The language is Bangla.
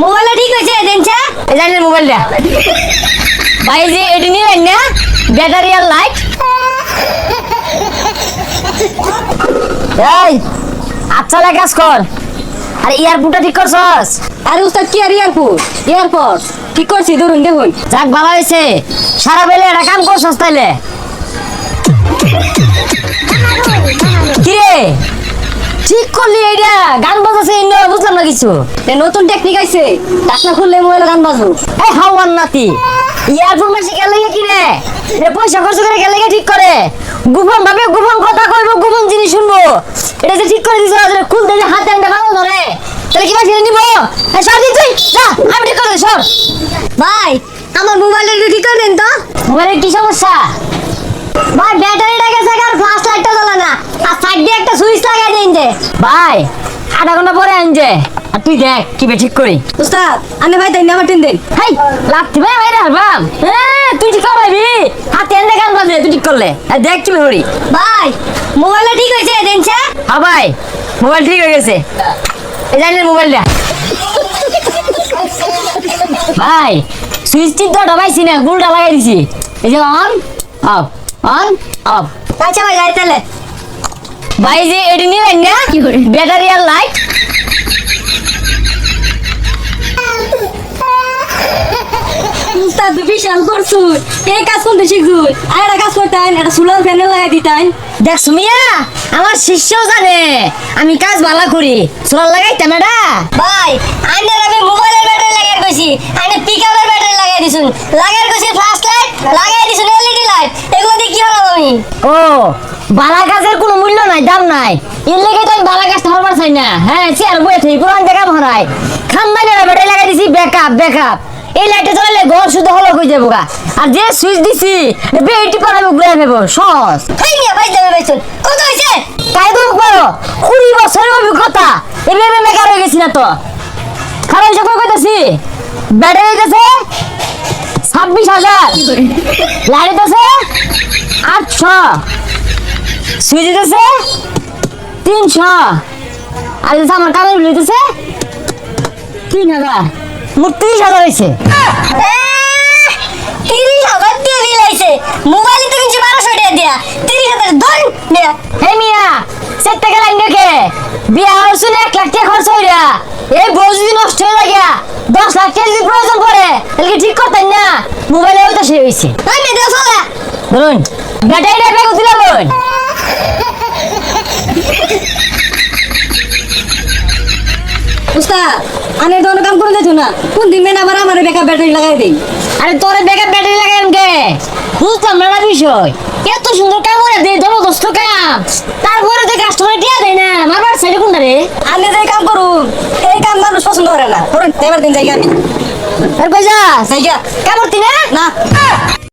মোবাইলটা ঠিক হয়েছে দেনছে এই জানেন মোবাইলটা ভাই যে এটি নিলেন না ব্যাটারি আর লাইট এই আচ্ছা কাজ কর আর এয়ারপোর্টটা ঠিক করছস আরে উস্তাদ কি আর এয়ারপোর্ট ঠিক করছি ধরুন দেখুন যাক ভালো হয়েছে সারা বেলে এটা কাম করছস তাইলে কিরে ঠিক করলি এইটা গান বাজাছে বুঝলাম না কিছু নতুন টেকনিক আইছে টাকা খুললে মোবাইলে গান বাজবো এই হাওয়ার নাতি এয়ারপোর্ট মাসে গেলে কি রে পয়সা খরচ করে গেলে ঠিক করে গোপন ভাবে গোপন কথা কইবো গোপন জিনিস শুনবো এটা যে ঠিক করে দিছ খুলতে যে হাতে আনতে ভালো ধরে তাহলে কি বাকি নিব এই সর দিন তুই যা আমি ঠিক করে সর ভাই আমার মোবাইলটা একটু ঠিক করে দেন তো মোবাইলের কি সমস্যা ভাই ব্যাটারিটা গেছে আর ফ্ল্যাশ লাইটটা জ্বলে না আর সাইড দিয়ে একটা সুইচ লাগাই দেন যে ভাই আধা ঘন্টা পরে আনজে আর তুই দেখ কি ঠিক করি উস্তাদ আনে ভাই তাই নাম্বার টেন দেন হাই লাগতে ভাই ভাই হারবাম তুই ঠিক করাবি হাতে এনে গান বাজে তুই ঠিক করলে আর দেখ কি হরি ভাই মোবাইলটা ঠিক হয়েছে দেনছে হ্যাঁ ভাই মোবাইল ঠিক হয়ে গেছে এই জানেন মোবাইলটা ভাই সুইচ টিপ তো দবাইছি না গুলটা লাগাই দিছি এই যে অন অফ অন অফ আচ্ছা ভাই যাই তাহলে ভাই যে এটি নিলেন না ব্যাটারি আর লাইট উস্তাদ বিশাল করছুন এই কাজ করতে শিখছুন আর একটা কাজ করতেন একটা সোলার প্যানেল লাগাই দিতেন দেখ সুমিয়া আমার শিষ্যও জানে আমি কাজ ভালো করি সোলার লাগাইতাম এটা ভাই আইনের আমি মোবাইলের ব্যাটারি লাগাই কইছি আইনে পিকআপের ব্যাটারি লাগাই দিছুন লাগাই কইছি ফ্ল্যাশ লাইট লাগাই দিছুন এলইডি লাইট এগুলো দিয়ে কি হলো আমি ও বালা কাজের কোনো মূল্য নাই দাম নাই এর লেগে তো আমি বালা কাজটা হবার চাই না হ্যাঁ চেয়ার বয়ে ঠিক পুরান জায়গা ভরাই খানদানি ব্যাটারি লাগাই দিছি ব্যাকআপ এই লাইটে জ্বলালে ঘর শুধু হলো হয়ে যাবো গা আর যে সুইচ দিছি বেটি পারাবে ঘুরে ফেবো সহজ এই নিয়ে ভাই যাবে ভাইছুন কত হইছে তাই তো করো 20 বছরের অভিজ্ঞতা এভাবে মেকার হয়ে গেছি না তো খারাপ হিসাব করে কইতাছি ব্যাটারি গেছে 26,000 লাইট আছে 800 সুইচ দিতেছে 300 আর যদি আমার কাগজ লইতেছে 3,000 মোট 30,000 হয়েছে 30,000 দিয়ে দিলাইছে মোবাইলে তো কিনছি 1200 টাকা দিয়া 30,000 ধন দিয়া হে মিয়া সেট টাকা লাইন রেখে বিয়া হচ্ছে 1 লাখ টাকা খরচ হইরা এই বউ যদি নষ্ট হয়ে লাগে 10 লাখ টাকা যদি প্রয়োজন পড়ে তাহলে ঠিক করতেন না মোবাইলে ওটা সে হয়েছে ভাই মে দেও চলা ধরুন ব্যাটারিটা ব্যাগ দিলাম উস্তাদ আনে দোনো কাম করে দিছো না কোন দিন মেনা আবার আমার ব্যাকআপ ব্যাটারি লাগাই দেই আরে তোরে ব্যাকআপ ব্যাটারি লাগাইম কে বুঝতাম না বিষয় এত সুন্দর কাম করে দে জবরদস্ত কাম তারপরে যে কাস্টমার টিয়া দেয় না মারবার সাইডে কোনটা রে আনে যে কাম করুন এই কাম মানুষ পছন্দ করে না ধরুন এবার দিন যাই আমি আর কই যা যাই কাম করতি না না